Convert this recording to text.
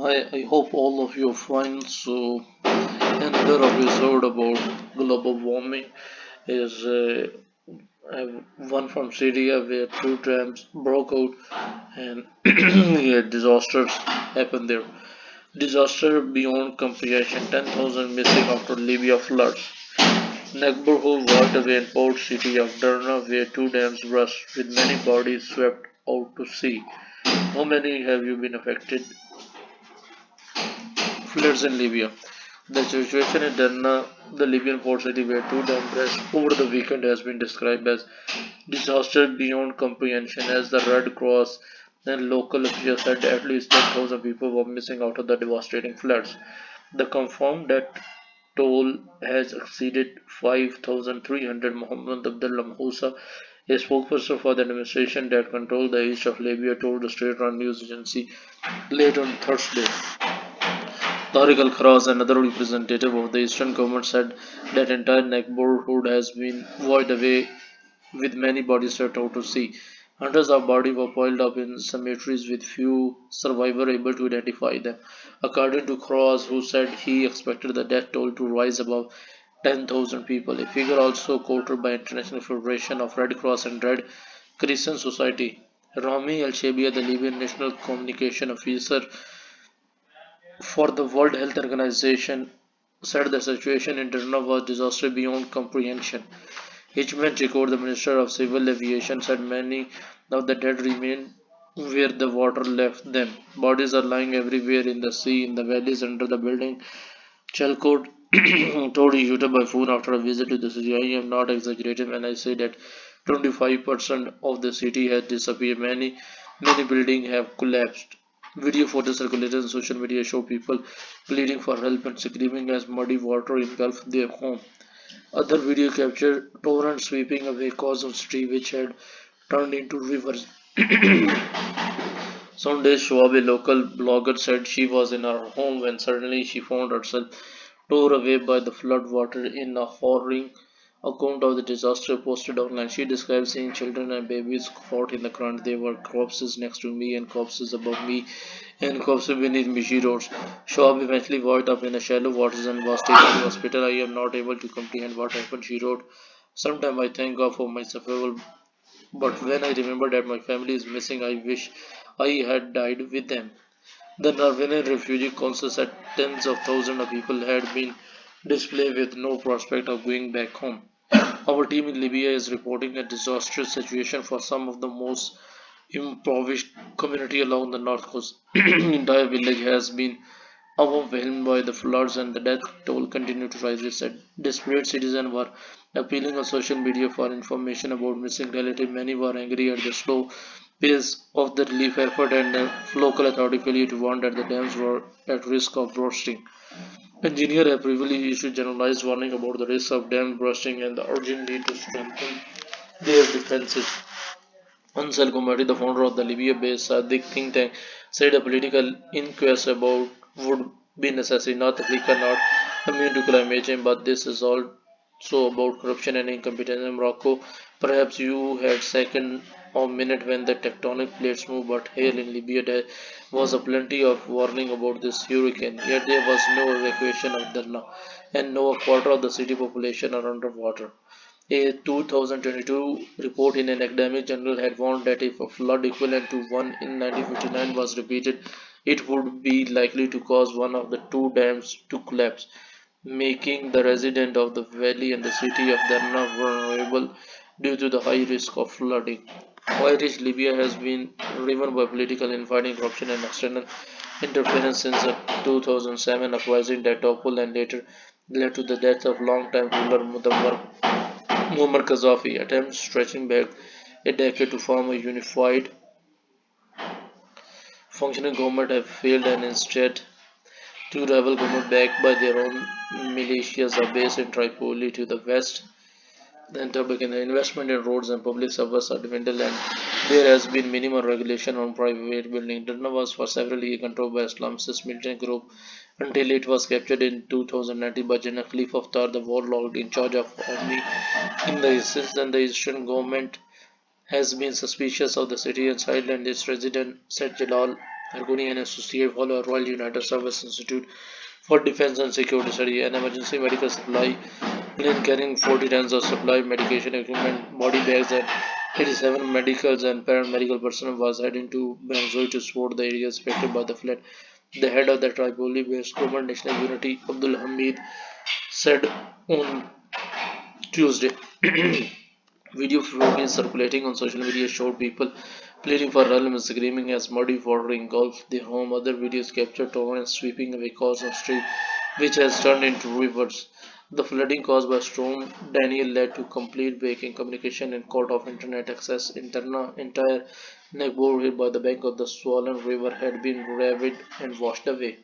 I hope all of you are fine. So, another episode about global warming is one from Syria where two dams broke out and yeah, disasters happened there. Disaster beyond comprehension 10,000 missing after Libya floods. Neighborhood walked away in port city of Derna where two dams burst with many bodies swept out to sea. How many have you been affected? Floods in Libya. The situation in Derna, the Libyan port city where two dams burst over the weekend, has been described as disaster beyond comprehension as the Red Cross and local officials said at least 10,000 people were missing out of the devastating floods. The confirmed death toll has exceeded 5,300. Mohammed Abdullah Mahousa, a spokesperson for the administration that controlled the east of Libya, told the state-run news agency late on Thursday. Tariq Al-Kharaz, another representative of the eastern government, said that entire neighborhood has been wiped away with many bodies swept out to sea. Hundreds of bodies were piled up in cemeteries with few survivors able to identify them. According to Cross, who said he expected the death toll to rise above 10,000 people, a figure also quoted by International Federation of Red Cross and Red Crescent Society. Rami Al-Shabia, the Libyan National Communication Officer for the World Health Organization, said the situation in Derna was disaster beyond comprehension. Hitchman Chikor, the Minister of Civil Aviation, said many of the dead remain where the water left them. Bodies are lying everywhere in the sea, in the valleys under the building. Chalcott told YouTube by phone after a visit to the city, I am not exaggerating when I say that 25% of the city has disappeared. Many buildings have collapsed. Video photos circulated on social media show people pleading for help and screaming as muddy water engulfed their home. Other video captured torrents sweeping away Cosm Street, which had turned into rivers. Sunday Schwab, a local blogger, said she was in her home when suddenly she found herself tore away by the flood water in a harrowing account of the disaster posted online. She described seeing children and babies caught in the current. There were corpses next to me and corpses above me and corpses beneath me, she wrote. Schwab eventually woke up in the shallow waters and was taken to hospital. I am not able to comprehend what happened, she wrote. Sometimes I thank God for my survival, but when I remember that my family is missing, I wish I had died with them. The Norwegian Refugee Council said tens of thousands of people had been displaced with no prospect of going back home. Our team in Libya is reporting a disastrous situation for some of the most impoverished community along the north coast. Entire village has been overwhelmed by the floods and the death toll continued to rise. It said desperate citizens were appealing on social media for information about missing relatives. Many were angry at the slow pace of the relief effort and the local authority failure to warn that the dams were at risk of bursting. Engineers have previously issued generalized warning about the risk of dam bursting and the urgent need to strengthen their defenses. Ansel Gumati, the founder of the Libya-based Sadiq think tank, said a political inquest about would be necessary. North Africa not immune to climate change, but this is also about corruption and incompetence. In Morocco, perhaps you had second or minute when the tectonic plates move, but here in Libya there was a plenty of warning about this hurricane. Yet there was no evacuation of Derna, and no quarter of the city population are underwater. A 2022 report in an academic journal had warned that if a flood equivalent to one in 1959 was repeated, it would be likely to cause one of the two dams to collapse, making the residents of the valley and the city of Derna vulnerable due to the high risk of flooding. Irish Libya has been riven by political infighting, corruption, and external interference since 2007 uprising that toppled and later led to the death of longtime ruler Muammar Gaddafi. Attempts stretching back a decade to form a unified, functioning government have failed, and instead, two rival governments backed by their own militias are based in Tripoli to the west. Then Tobacan investment in roads and public services are dwindled, and there has been minimal regulation on private building. Derna was for several years controlled by Islamist militant group until it was captured in 2019 by General Khalifa Haftar, the warlord in charge of army in the east. Since then, the Eastern government has been suspicious of the city and sidelined its resident, said Jalal Argoni and associate follow Royal United Service Institute for Defense and Security Study, an emergency medical supply plane carrying 40 tons of supply, medication equipment, body bags, and 87 medicals and paramedical personnel was heading to Bangzoi to support the areas affected by the flood. The head of the Tripoli-based Government National Unity, Abdul Hamid, said on Tuesday. Video footage circulating on social media showed people pleading for help and screaming as muddy water engulfed their home. Other videos captured torrents sweeping away cars on street, which has turned into rivers. The flooding caused by Storm Daniel led to complete breaking communication and cut off internet access. Entire neighborhood by the bank of the swollen river had been ravaged and washed away.